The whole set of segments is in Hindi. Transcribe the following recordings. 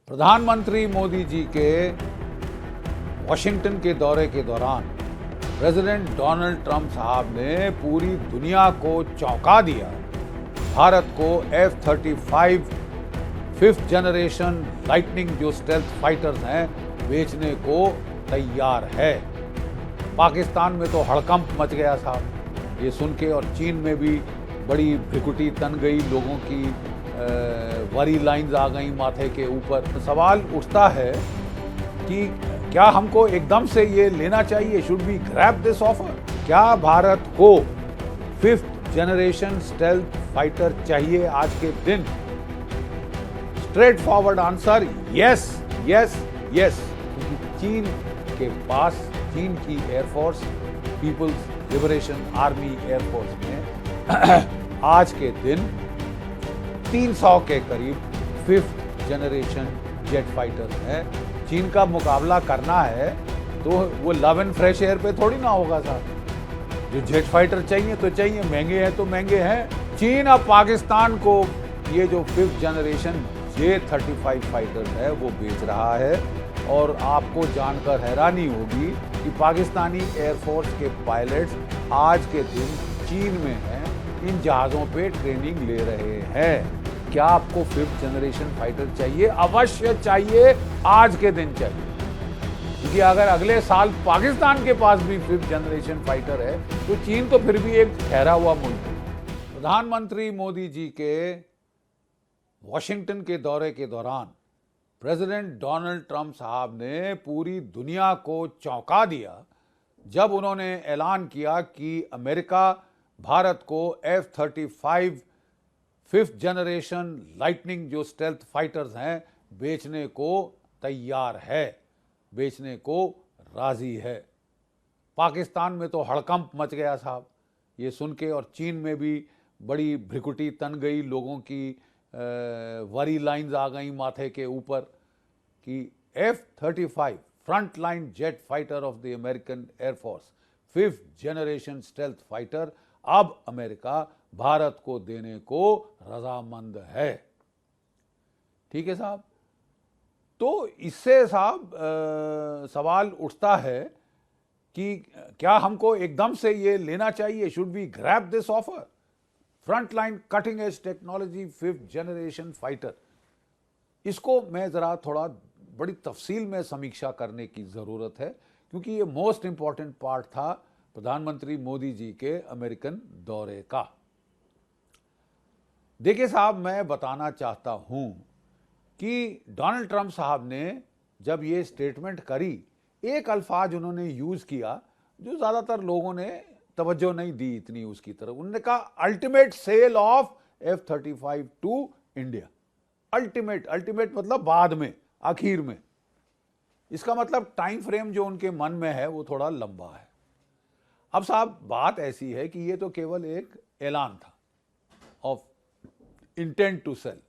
प्रधानमंत्री मोदी जी के वॉशिंगटन के दौरे के दौरान प्रेसिडेंट डोनाल्ड ट्रंप साहब ने पूरी दुनिया को चौंका दिया। भारत को F-35 5th जनरेशन लाइटनिंग जो स्टेल्थ फाइटर्स हैं बेचने को तैयार है। पाकिस्तान में तो हड़कंप मच गया साहब ये सुन के, और चीन में भी बड़ी भ्रिकुटी तन गई, लोगों की वरी लाइंस आ गई माथे के ऊपर। सवाल उठता है कि क्या हमको एकदम से ये लेना चाहिए? Should we grab this offer? क्या भारत को 5th जनरेशन स्टेल्थ फाइटर चाहिए आज के दिन? Straight forward answer yes yes yes. क्योंकि चीन के पास, चीन की air force, people's liberation army air force में आज के दिन 300 के करीब 5th जनरेशन जेट फाइटर्स हैं। चीन का मुकाबला करना है तो वो लव एंड फ्रेश एयर पे थोड़ी ना होगा साहब। जो जेट फाइटर चाहिए तो चाहिए, महंगे हैं तो महंगे हैं। चीन अब पाकिस्तान को ये जो 5th जनरेशन J-35 फाइटर्स है वो बेच रहा है। और आपको जानकर हैरानी होगी कि पाकिस्तानी एयरफोर्स के पायलट्स आज के दिन चीन में हैं, इन जहाज़ों पे ट्रेनिंग ले रहे हैं। क्या आपको 5th जनरेशन फाइटर चाहिए? अवश्य चाहिए, आज के दिन चाहिए। क्योंकि अगर अगले साल पाकिस्तान के पास भी 5th जनरेशन फाइटर है तो चीन तो फिर भी एक ठहरा हुआ मुल्क है। प्रधानमंत्री मोदी जी के वॉशिंगटन के दौरे के दौरान प्रेसिडेंट डोनाल्ड ट्रंप साहब ने पूरी दुनिया को चौंका दिया जब उन्होंने ऐलान किया कि अमेरिका भारत को F-35 5th जनरेशन लाइटनिंग जो स्टेल्थ फाइटर्स हैं बेचने को तैयार है, बेचने को राजी है। पाकिस्तान में तो हड़कंप मच गया साहब ये सुन के, और चीन में भी बड़ी भ्रिकुटी तन गई, लोगों की वरी लाइंस आ गई माथे के ऊपर कि F-35 front line jet fighter of the American air force 5th generation stealth fighter अब अमेरिका भारत को देने को रजामंद है। ठीक है साहब। तो इससे साहब सवाल उठता है कि क्या हमको एकदम से ये लेना चाहिए? Should we grab this offer? Front line cutting edge technology 5th generation fighter, इसको मैं जरा थोड़ा बड़ी तफसील में समीक्षा करने की जरूरत है, क्योंकि ये मोस्ट इंपॉर्टेंट पार्ट था प्रधानमंत्री मोदी जी के अमेरिकन दौरे का। देखिए साहब, मैं बताना चाहता हूं कि डोनाल्ड ट्रंप साहब ने जब ये स्टेटमेंट करी, एक अल्फाज उन्होंने यूज किया जो ज्यादातर लोगों ने तवज्जो नहीं दी इतनी उसकी तरफ। उन्होंने कहा ultimate sale of F-35 to India. Ultimate, ultimate मतलब बाद में, आखिर में। इसका मतलब टाइम फ्रेम जो उनके मन में है वो थोड़ा लंबा है। अब साहब बात ऐसी है कि ये तो केवल एक ऐलान था ऑफ इंटेंट टू सेल।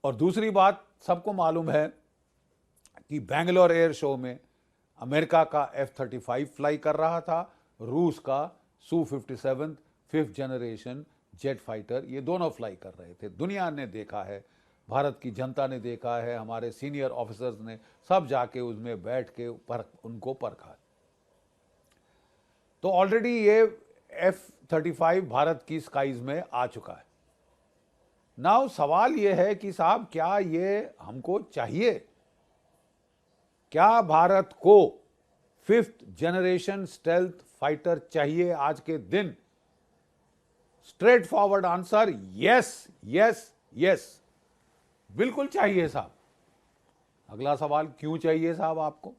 और दूसरी बात, सबको मालूम है कि बैंगलोर एयर शो में अमेरिका का F-35 फ्लाई कर रहा था, रूस का Su-57 5th generation jet fighter, ये दोनों फ्लाई कर रहे थे। दुनिया ने देखा है, भारत की जनता ने देखा है, हमारे सीनियर ऑफिसर्स ने सब जाके उसमें बैठ के उनको परखा। तो ऑलरेडी ये F-35 भारत की स्काइज में आ चुका है। नाउ सवाल ये है कि साहब क्या ये हमको चाहिए? क्या भारत को 5th जनरेशन स्टेल्थ फाइटर चाहिए आज के दिन? Straight forward answer yes yes yes, बिल्कुल चाहिए साहब। अगला सवाल, क्यों चाहिए साहब आपको?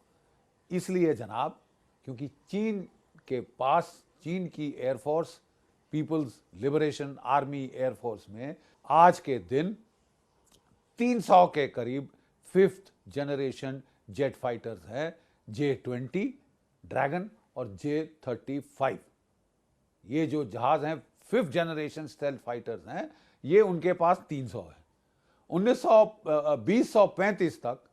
इसलिए जनाब, क्योंकि चीन के पास, चीन की air force, people's liberation army air force में आज के दिन 300 के करीब 5th जनरेशन जेट फाइटर्स हैं, J-20 ड्रैगन और J-35। ये जो जहाज हैं 5th जनरेशन स्टेल्थ फाइटर्स हैं, ये उनके पास 300 है। 2035 तक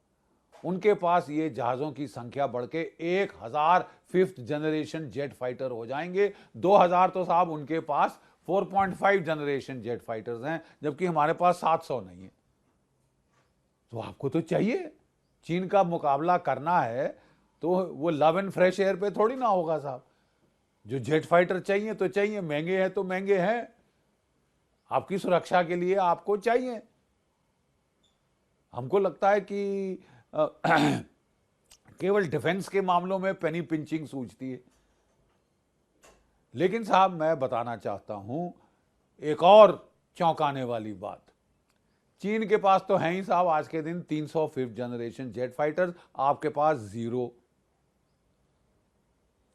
उनके पास ये जहाज़ों की संख्या बढ़ के 1000 5th जनरेशन जेट फाइटर हो जाएंगे। 2000 तो साहब उनके पास 4.5 जनरेशन जेट फाइटर्स हैं, जबकि हमारे पास 700 नहीं है। तो आपको तो चाहिए, चीन का मुकाबला करना है तो वो लव एंड फ्रेश एयर पे थोड़ी ना होगा साहब। जो जेट फाइटर चाहिए तो चाहिए, महंगे हैं तो महंगे हैं, आपकी सुरक्षा के लिए आपको चाहिए। हमको लगता है कि केवल डिफेंस के मामलों में पेनी पिंचिंग सूझती है। लेकिन साहब मैं बताना चाहता हूं एक और चौंकाने वाली बात, चीन के पास तो है ही साहब आज के दिन 300 5th जनरेशन जेट फाइटर्स, आपके पास 0।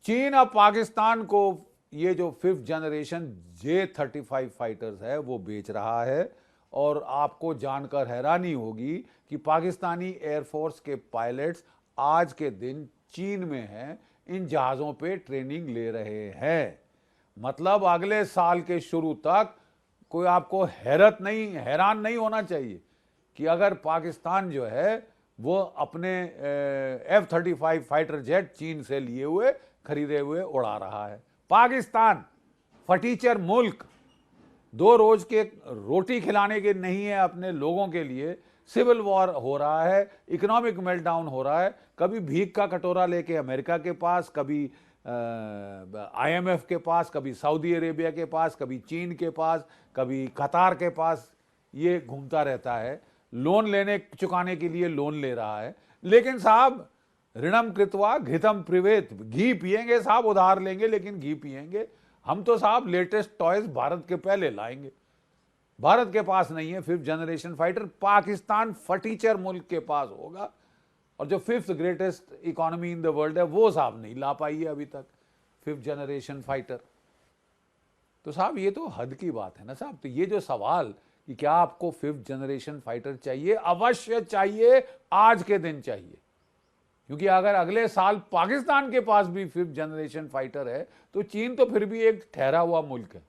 चीन अब पाकिस्तान को ये जो 5th जनरेशन J-35 फाइटर्स है वो बेच रहा है। और आपको जानकर हैरानी होगी कि पाकिस्तानी एयरफोर्स के पायलट्स आज के दिन चीन में हैं, इन जहाज़ों पे ट्रेनिंग ले रहे हैं। मतलब अगले साल के शुरू तक कोई आपको हैरान नहीं होना चाहिए कि अगर पाकिस्तान जो है वो अपने F-35 फाइटर जेट चीन से लिए हुए खरीदे हुए उड़ा रहा है। पाकिस्तान फटीचर मुल्क, 2 रोज के रोटी खिलाने के नहीं है अपने लोगों के लिए, सिविल वॉर हो रहा है, इकोनॉमिक मेल्टडाउन हो रहा है। कभी भीख का कटोरा लेके अमेरिका के पास, कभी IMF के पास, कभी सऊदी अरेबिया के पास, कभी चीन के पास, कभी कतार के पास, ये घूमता रहता है। लोन चुकाने के लिए लोन ले रहा है। लेकिन साहब ऋणम कृत्वा घृतम प्रिवेत, घी पिएंगे साहब, उधार लेंगे लेकिन घी पिएंगे। हम तो साहब लेटेस्ट टॉयज भारत के पहले लाएंगे। भारत के पास नहीं है 5th जनरेशन फाइटर, पाकिस्तान फटीचर मुल्क के पास होगा। और जो 5th greatest economy in the world है वो साहब नहीं ला पाई है अभी तक 5th जनरेशन फाइटर। तो साहब ये तो हद की बात है ना साहब। तो ये जो सवाल कि क्या आपको 5th जनरेशन फाइटर चाहिए, अवश्य चाहिए, आज के दिन चाहिए। क्योंकि अगर अगले साल पाकिस्तान के पास भी 5th जनरेशन फाइटर है तो चीन तो फिर भी एक ठहरा हुआ मुल्क है,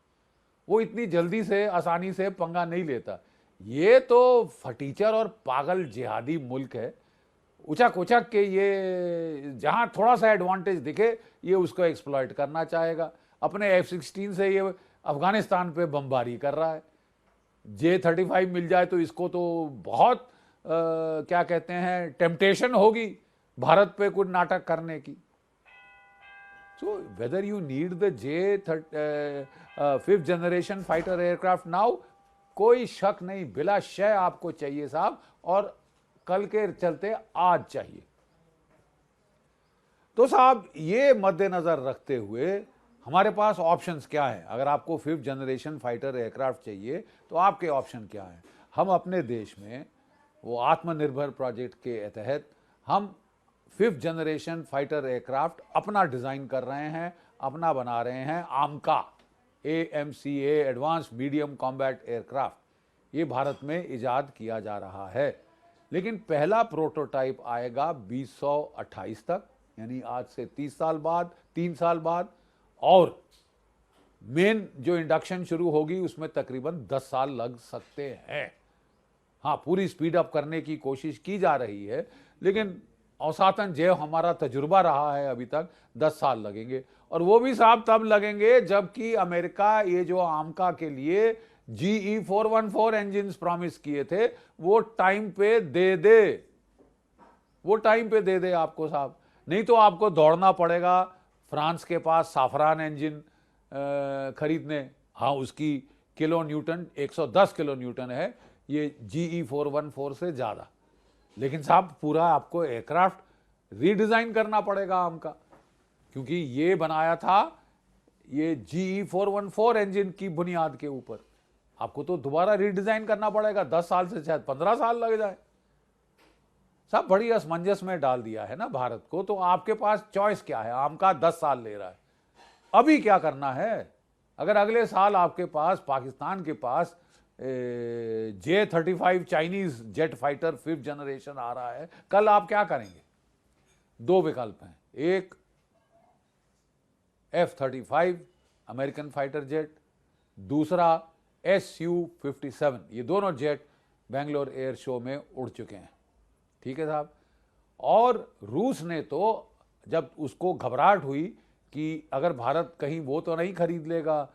वो इतनी जल्दी से आसानी से पंगा नहीं लेता। ये तो फटीचर और पागल जिहादी मुल्क है, उचक उचक के ये जहां थोड़ा सा एडवांटेज दिखे ये उसको एक्सप्लॉइट करना चाहेगा। अपने F-16 से ये अफगानिस्तान पे बमबारी कर रहा है। J-35 मिल जाए तो इसको तो बहुत क्या कहते हैं टेम्पटेशन होगी भारत पे कुछ नाटक करने की। So whether you need the J-5th generation fighter aircraft now, कोई शक नहीं, बिला शय आपको चाहिए साहब, और कल के चलते आज चाहिए। तो साहब ये मद्देनजर रखते हुए हमारे पास ऑप्शंस क्या हैं। अगर आपको 5th जनरेशन फाइटर एयरक्राफ्ट चाहिए तो आपके ऑप्शन क्या हैं। हम अपने देश में वो आत्मनिर्भर प्रोजेक्ट के तहत हम 5th जनरेशन फाइटर एयरक्राफ्ट अपना डिजाइन कर रहे हैं, अपना बना रहे हैं। AMCA advance medium combat aircraft ये भारत में इजाद किया जा रहा है। लेकिन पहला प्रोटोटाइप आएगा 2028 तक, यानी आज से 3 साल बाद, और मेन जो इंडक्शन शुरू होगी उसमें तकरीबन 10 साल लग सकते हैं। हाँ, पूरी स्पीड अप करने की कोशिश की जा रही है, लेकिन औसतन जो हमारा तजुर्बा रहा है अभी तक 10 साल लगेंगे। और वो भी साहब तब लगेंगे जबकि अमेरिका ये जो AMCA के लिए GE-414 इंजिन प्रॉमिस किए थे वो टाइम पे दे दे आपको साहब। नहीं तो आपको दौड़ना पड़ेगा फ्रांस के पास साफरान इंजन खरीदने। हाँ, उसकी किलो न्यूटन 110 किलो न्यूटन है, ये GE-414 से ज़्यादा। लेकिन साहब पूरा आपको एयरक्राफ्ट रीडिज़ाइन करना पड़ेगा AMCA, क्योंकि ये बनाया था ये GE-414 इंजन की बुनियाद के ऊपर। आपको तो दोबारा रीडिज़ाइन करना पड़ेगा, 10 साल से शायद 15 साल लग जाए। सब बड़ी असमंजस में डाल दिया है ना भारत को। तो आपके पास चॉइस क्या है। AMCA 10 साल ले रहा है, अभी क्या करना है। अगर अगले साल आपके पास पाकिस्तान के पास J-35 Chinese jet fighter 5th generation आ रहा है, कल आप क्या करेंगे। 2 विकल्प हैं, एक F-35 अमेरिकन फाइटर जेट, दूसरा Su-57। ये दोनों जेट बेंगलोर एयर शो में उड़ चुके हैं, ठीक है साहब। और रूस ने तो जब उसको घबराहट हुई कि अगर भारत कहीं वो तो नहीं खरीद लेगा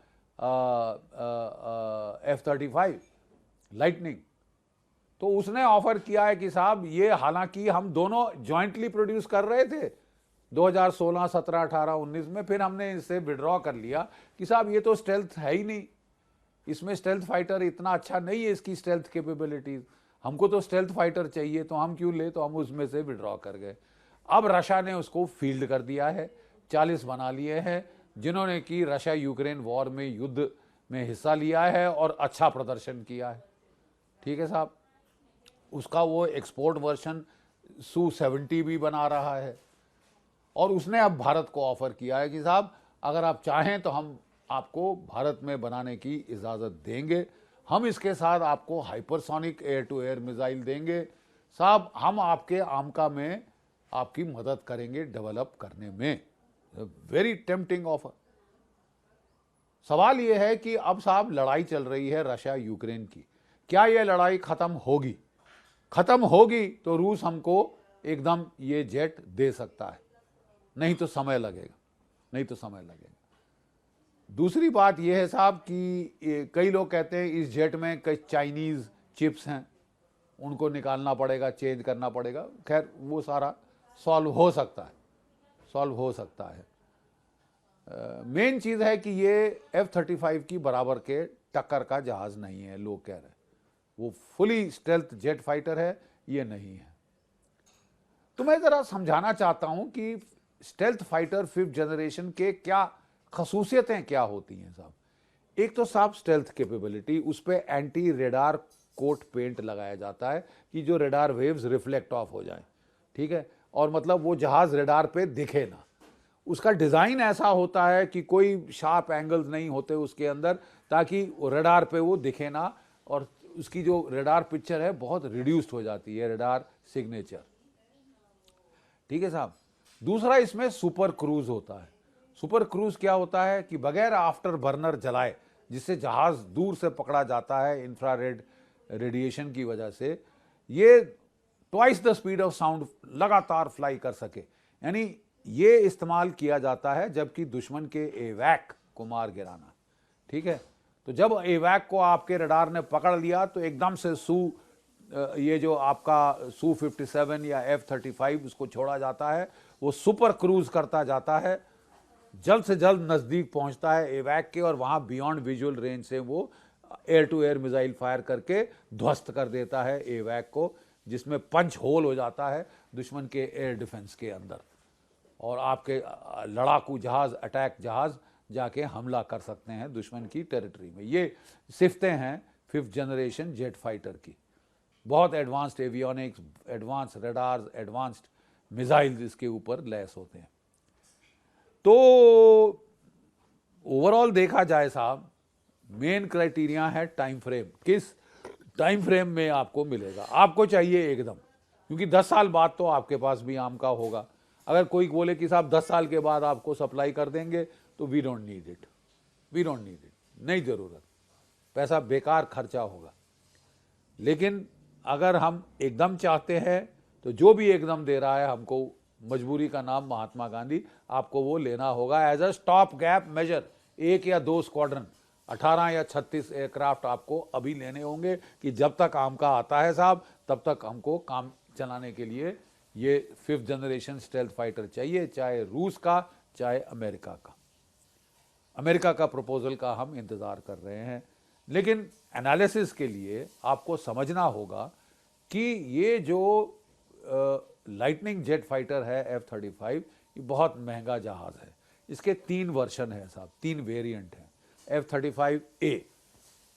F-35 लाइटनिंग, तो उसने ऑफर किया है कि साहब ये, हालांकि हम दोनों जॉइंटली प्रोड्यूस कर रहे थे 2016, 17, 18, 19 में, फिर हमने इससे विड्रॉ कर लिया कि साहब ये तो स्टेल्थ है ही नहीं, इसमें स्टेल्थ फाइटर इतना अच्छा नहीं है, इसकी स्टेल्थ कैपेबिलिटीज, हमको तो स्टेल्थ फाइटर चाहिए, तो हम क्यों ले, तो हम उसमें से विड्रॉ कर गए। अब रशिया ने उसको फील्ड कर दिया है, 40 बना लिए हैं जिन्होंने कि रशिया यूक्रेन वॉर में, युद्ध में हिस्सा लिया है और अच्छा प्रदर्शन किया है। ठीक है साहब, उसका वो एक्सपोर्ट वर्जन Su-70 भी बना रहा है और उसने अब भारत को ऑफर किया है कि साहब अगर आप चाहें तो हम आपको भारत में बनाने की इजाज़त देंगे, हम इसके साथ आपको hypersonic air to air missile देंगे, साहब हम आपके आमका में आपकी मदद करेंगे डेवलप करने में। Very tempting offer. सवाल यह है कि अब साहब लड़ाई चल रही है रशिया यूक्रेन की, क्या यह लड़ाई खत्म होगी? खत्म होगी तो रूस हमको एकदम ये जेट दे सकता है, नहीं तो समय लगेगा, नहीं तो समय लगेगा। दूसरी बात यह है साहब कि कई लोग कहते हैं इस जेट में कई चाइनीज चिप्स हैं, उनको निकालना पड़ेगा, चेंज करना पड़ेगा। खैर वो सारा सॉल्व हो सकता है, सॉल्व हो सकता है। मेन चीज है कि ये F-35 की बराबर के टक्कर का जहाज नहीं है, लोग कह रहे हैं वो फुली स्टेल्थ जेट फाइटर है, ये नहीं है। तो मैं जरा समझाना चाहता हूं कि स्टेल्थ फाइटर 5th जनरेशन के क्या खसूसियतें क्या होती हैं साहब। एक तो साहब स्टेल्थ कैपेबिलिटी, उस पर एंटी रेडार कोट पेंट लगाया जाता है कि जो रेडार वेव्स रिफ्लेक्ट ऑफ हो जाएं, ठीक है, और मतलब वो जहाज रेडार पे दिखे ना। उसका डिज़ाइन ऐसा होता है कि कोई शार्प एंगल्स नहीं होते उसके अंदर, ताकि रेडार पे वो दिखे ना, और उसकी जो रेडार पिक्चर है बहुत रिड्यूस्ड हो जाती है, रेडार सिग्नेचर। ठीक है साहब। दूसरा इसमें सुपर क्रूज होता है। सुपर क्रूज क्या होता है कि बगैर आफ्टर बर्नर जलाए, जिससे जहाज दूर से पकड़ा जाता है इंफ्रारेड रेडिएशन की वजह से, ये twice the speed of sound लगातार फ्लाई कर सके, यानी ये इस्तेमाल किया जाता है जबकि दुश्मन के एवैक को मार गिराना। ठीक है, तो जब एवैक को आपके रडार ने पकड़ लिया तो एकदम से ये जो आपका Su-57 या F-35 उसको छोड़ा जाता है, वो सुपर क्रूज करता जाता है, जल्द से जल्द नज़दीक पहुंचता है एवैक के, और वहां बियॉन्ड विजुअल रेंज से वो air to air missile fire करके ध्वस्त कर देता है एवैक को, जिसमें पंच होल हो जाता है दुश्मन के एयर डिफेंस के अंदर, और आपके लड़ाकू जहाज, अटैक जहाज जाके हमला कर सकते हैं दुश्मन की टेरिटरी में। ये सिफ्तें हैं 5th जनरेशन जेट फाइटर की। बहुत advanced avionics, advance radars, advanced missiles इसके ऊपर लैस होते हैं। तो ओवरऑल देखा जाए साहब, मेन क्राइटेरिया है टाइम फ्रेम। किस टाइम फ्रेम में आपको मिलेगा? आपको चाहिए एकदम, क्योंकि 10 साल बाद तो आपके पास भी आम का होगा। अगर कोई बोले कि साहब 10 साल के बाद आपको सप्लाई कर देंगे, तो we don't need it, we don't need it, नहीं जरूरत, पैसा बेकार खर्चा होगा। लेकिन अगर हम एकदम चाहते हैं तो जो भी एकदम दे रहा है हमको, मजबूरी का नाम महात्मा गांधी, आपको वो लेना होगा as a stop gap measure. 1 या 2 स्क्वाड्रन, 18 या 36 एयरक्राफ्ट आपको अभी लेने होंगे कि जब तक आम का आता है साहब, तब तक हमको काम चलाने के लिए ये 5th जनरेशन स्टेल्थ फाइटर चाहिए, चाहे रूस का चाहे अमेरिका का। अमेरिका का प्रपोजल का हम इंतज़ार कर रहे हैं। लेकिन एनालिसिस के लिए आपको समझना होगा कि ये जो लाइटनिंग जेट फाइटर है F-35, ये बहुत महंगा जहाज है। इसके 3 वर्जन है साहब, 3 वेरिएंट हैं। F-35A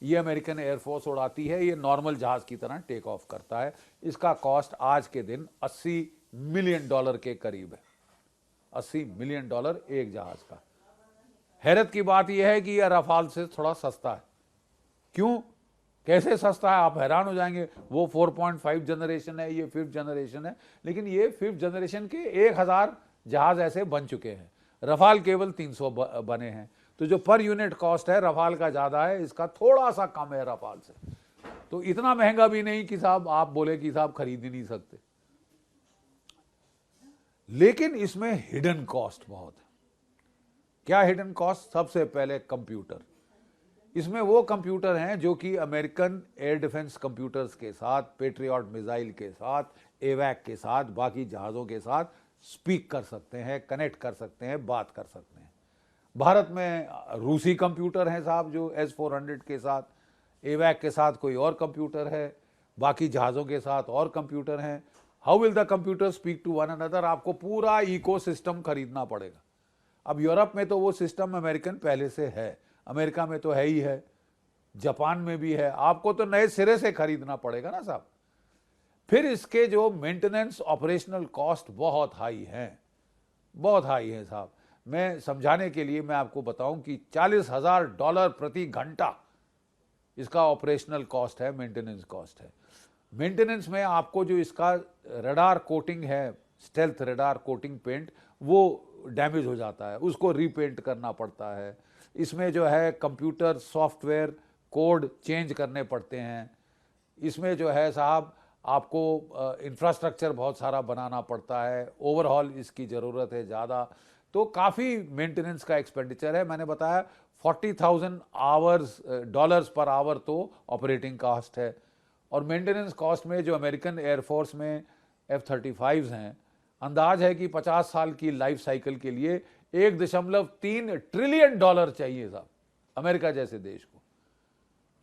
ये अमेरिकन एयरफोर्स उड़ाती है, ये नॉर्मल जहाज की तरह टेक ऑफ करता है। इसका कॉस्ट आज के दिन $80 मिलियन के करीब है, $80 मिलियन एक जहाज का। हैरत की बात यह है कि यह रफाल से थोड़ा सस्ता है। क्यों, कैसे सस्ता है, आप हैरान हो जाएंगे। वो 4.5 जनरेशन है, ये 5th जनरेशन है, लेकिन ये 5th जनरेशन के 1000 जहाज ऐसे बन चुके हैं, रफाल केवल 300 बने हैं। तो जो पर यूनिट कॉस्ट है रफाल का ज्यादा है, इसका थोड़ा सा कम है रफाल से। तो इतना महंगा भी नहीं कि साहब आप बोले कि साहब खरीद ही नहीं सकते। लेकिन इसमें हिडन कॉस्ट बहुत है। क्या हिडन कॉस्ट? सबसे पहले कंप्यूटर। इसमें वो कंप्यूटर हैं जो कि अमेरिकन एयर डिफेंस कंप्यूटर्स के साथ, पेट्रियट मिसाइल के साथ, एवैक के साथ, बाकी जहाज़ों के साथ स्पीक कर सकते हैं, कनेक्ट कर सकते हैं, बात कर सकते हैं। भारत में रूसी कंप्यूटर हैं साहब, जो S-400 के साथ, एवैक के साथ कोई और कंप्यूटर है, बाकी जहाज़ों के साथ और कंप्यूटर हैं। How will the computer speak to one another? आपको पूरा इकोसिस्टम खरीदना पड़ेगा। अब यूरोप में तो वो सिस्टम अमेरिकन पहले से है, अमेरिका में तो है ही है, जापान में भी है, आपको तो नए सिरे से खरीदना पड़ेगा ना साहब। फिर इसके जो मेंटेनेंस ऑपरेशनल कॉस्ट बहुत हाई हैं, बहुत हाई है साहब। मैं समझाने के लिए मैं आपको बताऊं कि $40,000 प्रति घंटा इसका ऑपरेशनल कॉस्ट है, मेंटेनेंस कॉस्ट है। मेंटेनेंस में आपको जो इसका रडार कोटिंग है, स्टेल्थ रडार कोटिंग पेंट, वो डैमेज हो जाता है, उसको रीपेंट करना पड़ता है। इसमें जो है कंप्यूटर सॉफ्टवेयर कोड चेंज करने पड़ते हैं। इसमें जो है साहब आपको इंफ्रास्ट्रक्चर बहुत सारा बनाना पड़ता है, ओवरहॉल इसकी ज़रूरत है ज़्यादा, तो काफ़ी मेंटेनेंस का एक्सपेंडिचर है। मैंने बताया $40,000 पर आवर तो ऑपरेटिंग कॉस्ट है। और मेंटेनेंस कॉस्ट में जो अमेरिकन एयरफोर्स में F-35 हैं, अंदाज है कि 50 साल की लाइफ साइकिल के लिए $1.3 ट्रिलियन चाहिए साहब, अमेरिका जैसे देश को।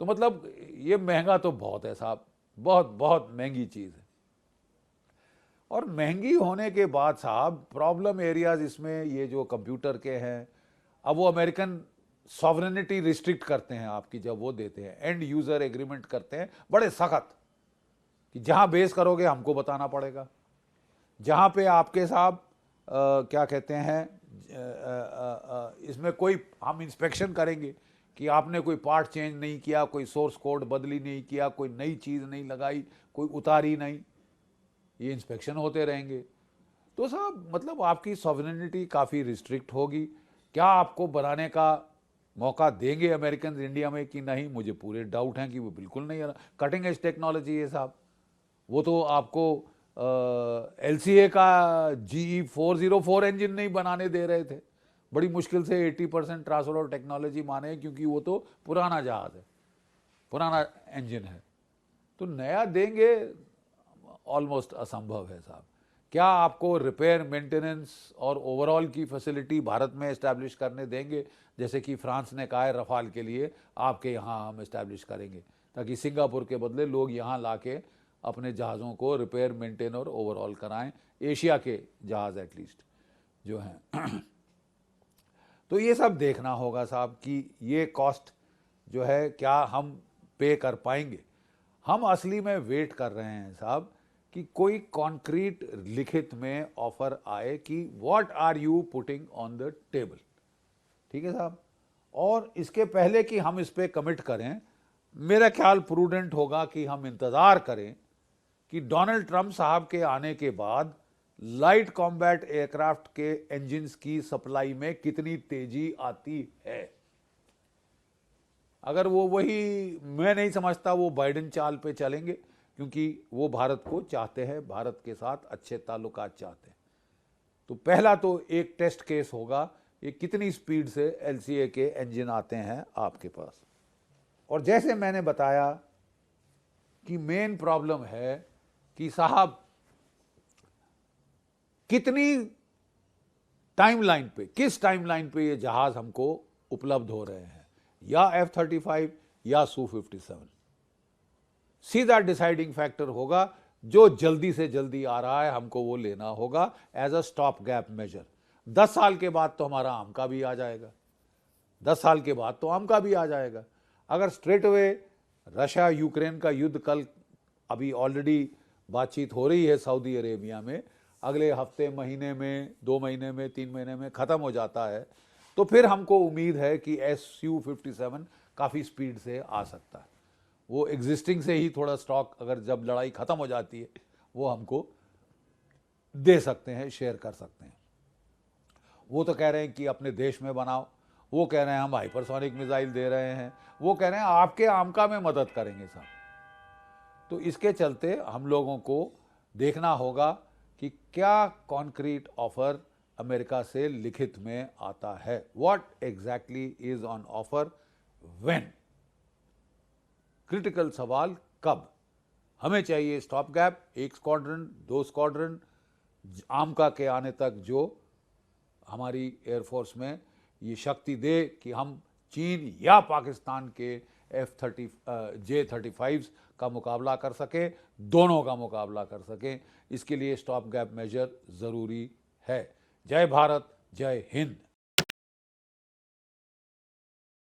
तो मतलब ये महंगा तो बहुत है साहब, बहुत बहुत महंगी चीज़ है। और महंगी होने के बाद साहब प्रॉब्लम एरियाज इसमें ये जो कंप्यूटर के हैं, अब वो अमेरिकन सॉवरेनिटी रिस्ट्रिक्ट करते हैं आपकी, जब वो देते हैं एंड यूज़र एग्रीमेंट करते हैं बड़े सख्त, कि जहाँ बेस करोगे हमको बताना पड़ेगा, जहाँ पे आपके साहब क्या कहते हैं इसमें कोई हम इंस्पेक्शन करेंगे कि आपने कोई पार्ट चेंज नहीं किया, कोई सोर्स कोड बदली नहीं किया, कोई नई चीज़ नहीं लगाई, कोई उतारी नहीं, ये इंस्पेक्शन होते रहेंगे। तो साहब मतलब आपकी सॉवरेनिटी काफ़ी रिस्ट्रिक्ट होगी। क्या आपको बनाने का मौका देंगे अमेरिकन इंडिया में कि नहीं? मुझे पूरे डाउट हैं कि वो बिल्कुल नहीं। कटिंग एज टेक्नोलॉजी है साहब, वो तो आपको LCA का GE 404 इंजन नहीं बनाने दे रहे थे, बड़ी मुश्किल से 80% ट्रांसफर ऑफ टेक्नोलॉजी माने, क्योंकि वो तो पुराना जहाज है, पुराना इंजन है। तो नया देंगे ऑलमोस्ट असंभव है साहब। क्या आपको रिपेयर, मेंटेनेंस और ओवरऑल की फैसिलिटी भारत में इस्टेब्लिश करने देंगे, जैसे कि फ्रांस ने कहा है रफाल के लिए आपके यहाँ हम इस्टेब्लिश करेंगे, ताकि सिंगापुर के बदले लोग यहाँ लाके अपने जहाज़ों को रिपेयर, मेंटेन और ओवरऑल कराएं, एशिया के जहाज़ एटलीस्ट जो हैं। तो ये सब देखना होगा साहब कि ये कॉस्ट जो है क्या हम पे कर पाएंगे। हम असली में वेट कर रहे हैं साहब कि कोई कॉन्क्रीट लिखित में ऑफर आए कि what are you putting on the table, ठीक है साहब। और इसके पहले कि हम इस पे कमिट करें, मेरा ख्याल प्रूडेंट होगा कि हम इंतज़ार करें कि डोनाल्ड ट्रंप साहब के आने के बाद लाइट कॉम्बैट एयरक्राफ्ट के इंजन्स की सप्लाई में कितनी तेजी आती है। अगर वो वही, मैं नहीं समझता वो बाइडेन चाल पे चलेंगे, क्योंकि वो भारत को चाहते हैं, भारत के साथ अच्छे ताल्लुकात चाहते हैं। तो पहला तो एक टेस्ट केस होगा, ये कितनी स्पीड से LCA के इंजन आते हैं आपके पास। और जैसे मैंने बताया कि मेन प्रॉब्लम है कि साहब कितनी टाइमलाइन पे, किस टाइमलाइन पे ये जहाज हमको उपलब्ध हो रहे हैं, या F-35 या Su-57। सीधा डिसाइडिंग फैक्टर होगा। जो जल्दी से जल्दी आ रहा है हमको वो लेना होगा as a stop gap measure. 10 साल के बाद तो हमारा आम का भी आ जाएगा, 10 साल के बाद तो आम का भी आ जाएगा। अगर स्ट्रेट अवे रशिया यूक्रेन का युद्ध, कल अभी ऑलरेडी बातचीत हो रही है सऊदी अरेबिया में, अगले हफ्ते, महीने में, 2 महीने में, 3 महीने में ख़त्म हो जाता है, तो फिर हमको उम्मीद है कि Su-57 काफ़ी स्पीड से आ सकता है। वो एग्जिस्टिंग से ही थोड़ा स्टॉक, अगर जब लड़ाई ख़त्म हो जाती है, वो हमको दे सकते हैं, शेयर कर सकते हैं। वो तो कह रहे हैं कि अपने देश में बनाओ, वो कह रहे हैं हम हाइपरसोनिक मिसाइल दे रहे हैं, वो कह रहे हैं आपके आमका में मदद करेंगे साहब। तो इसके चलते हम लोगों को देखना होगा कि क्या कॉन्क्रीट ऑफर अमेरिका से लिखित में आता है, what exactly is on offer, when. Critical सवाल कब? हमें चाहिए स्टॉप गैप, 1 स्क्वाड्रन, 2 स्क्वाड्रन, आमका के आने तक जो हमारी एयरफोर्स में ये शक्ति दे कि हम चीन या पाकिस्तान के J-35 का मुकाबला कर सकें, दोनों का मुकाबला कर सकें। इसके लिए स्टॉप गैप मेजर ज़रूरी है। जय भारत, जय हिंद।